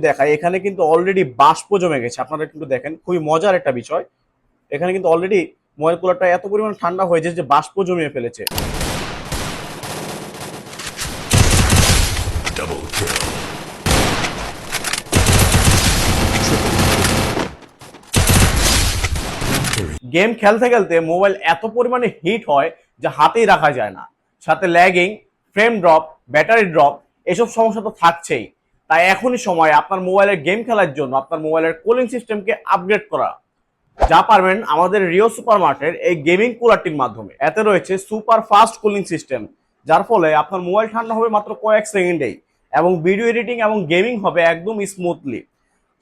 দেখায় এখানে কিন্তু অলরেডি বাষ্প জমে গেছে। আপনারা কিন্তু দেখেন, খুবই মজার একটা বিষয়। এখানে কিন্তু অলরেডি মোবাইল কুলারটা এত পরিমাণ ঠান্ডা হয়েছে যে বাষ্প জমিয়ে ফেলেছে। গেম খেলতে খেলতে মোবাইল এত পরিমাণে হিট হয় যে হাতেই রাখা যায় না। সাথে lagging, frame drop, battery drop, এসব সমস্যা তো থাকছেই। তাই এখনই সময় আপনার মোবাইলের গেম খেলার জন্য আপনার মোবাইলের কুলিং সিস্টেমকে আপগ্রেড করা। যা পারবেন আমাদের রিও সুপার মার্টের এই গেমিং কুলারটির মাধ্যমে। এতে রয়েছে সুপার ফাস্ট কুলিং সিস্টেম, যার ফলে আপনার মোবাইল ঠান্ডা হবে মাত্র কয়েক সেকেন্ডেই এবং ভিডিও এডিটিং এবং গেমিং হবে একদম স্মুথলি।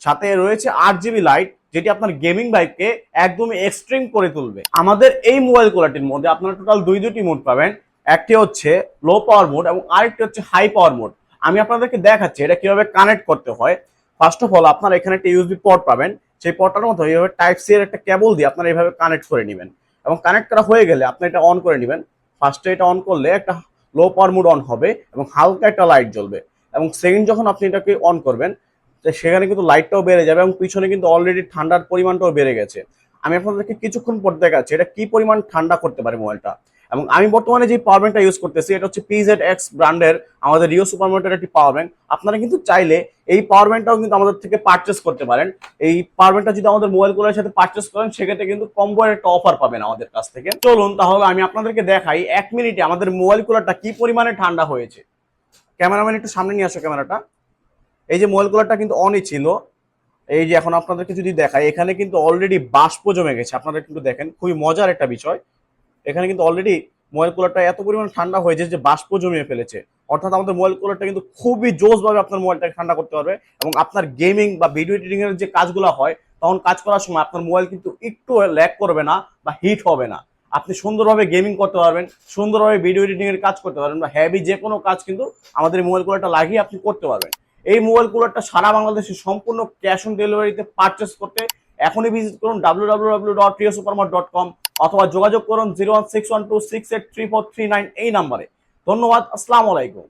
সাথে রয়েছে 8 GB লাইট, যেটি আপনার গেমিং বাইককে একদমই এক্সট্রিম করে তুলবে। আমাদের এই মোবাইল কোয়ালিটির মধ্যে আপনারা টোটাল দুটি মোড পাবেন। একটি হচ্ছে লো পাওয়ার মোড এবং আরেকটি হচ্ছে হাই পাওয়ার মোড। আমি আপনাদেরকে দেখাচ্ছি এটা কিভাবে কানেক্ট করতে হয়। ফার্স্ট অফ অল আপনারা এখানে একটা ইউএসবি পোর্ট পাবেন। সেই পোর্টটার মধ্যে এইভাবে টাইপ সি এর একটা কেবল দিয়ে আপনারা এইভাবে কানেক্ট করে নেবেন এবং কানেক্ট করা হয়ে গেলে আপনি এটা অন করে নেবেন। ফার্স্টে এটা অন করলে একটা লো পাওয়ার মোড অন হবে এবং হালকা একটা লাইট জ্বলবে এবং সেকেন্ড যখন আপনি এটাকে অন করবেন সেখানে কিন্তু লাইটটাও বেড়ে যাবে এবং পিছনে কিন্তু অলরেডি ঠান্ডার পরিমাণটাও বেড়ে গেছে। আমি আপনাদেরকে কিছুক্ষণ পর দেখাচ্ছি এটা কি পরিমাণ ঠান্ডা করতে পারে মোবাইলটা। এবং আমি বর্তমানে যে পাওয়ার ব্যাংকটা ইউজ করতেছি এটা হচ্ছে PZX ব্র্যান্ডের আমাদের রিও সুপার মার্কেটের একটি পাওয়ার ব্যাংক। আপনারা কিন্তু চাইলে এই পাওয়ার ব্যাংকটাও কিন্তু আমাদের থেকে পারচেস করতে পারেন। এই পাওয়ার ব্যাংকটা যদি আমাদের মোবাইল কুলারের সাথে পারচেস করেন সেক্ষেত্রে কিন্তু কম্বো একটা অফার পাবেন আমাদের কাছ থেকে। চলুন তাহলে আমি আপনাদেরকে দেখাই 1 মিনিটে আমাদের মোবাইল কুলারটা কি পরিমাণে ঠান্ডা হয়েছে। ক্যামেরাম্যান একটু সামনে নিয়ে আসো ক্যামেরাটা। এই যে মোবাইল কুলারটা কিন্তু অনই ছিল। এই যে এখন আপনাদেরকে যদি দেখাই এখানে কিন্তু অলরেডি বাষ্প জমে গেছে। আপনারা কিন্তু দেখেন, খুবই মজার একটা বিষয়। এখানে কিন্তু অলরেডি মোবাইল কুলারটা এত পরিমাণ ঠান্ডা হয়েছে যে বাষ্প জমিয়ে ফেলেছে। অর্থাৎ আমাদের মোবাইল কুলারটা কিন্তু খুবই জোসভাবে আপনার মোবাইলটাকে ঠান্ডা করতে পারবে এবং আপনার গেমিং বা ভিডিও এডিটিং এর যে কাজগুলো হয় তখন কাজ করার সময় আপনার মোবাইল কিন্তু একটু ল্যাগ করবে না বা হিট হবে না। আপনি সুন্দরভাবে গেমিং করতে পারবেন, সুন্দরভাবে ভিডিও এডিটিং এর কাজ করতে পারবেন বা হ্যাভি যে কোনো কাজ কিন্তু আমাদের মোবাইল কুলারটা লাগিয়ে আপনি করতে পারবেন। এই মোবাইল কুলারটা সারা বাংলাদেশে সম্পূর্ণ ক্যাশ অন ডেলিভারিতে পারচেস করতে এখনই ভিজিট করুন www.riosupermart.com অথবা যোগাযোগ করুন 01612683439 এই নাম্বারে। ধন্যবাদ, আসসালামু আলাইকুম।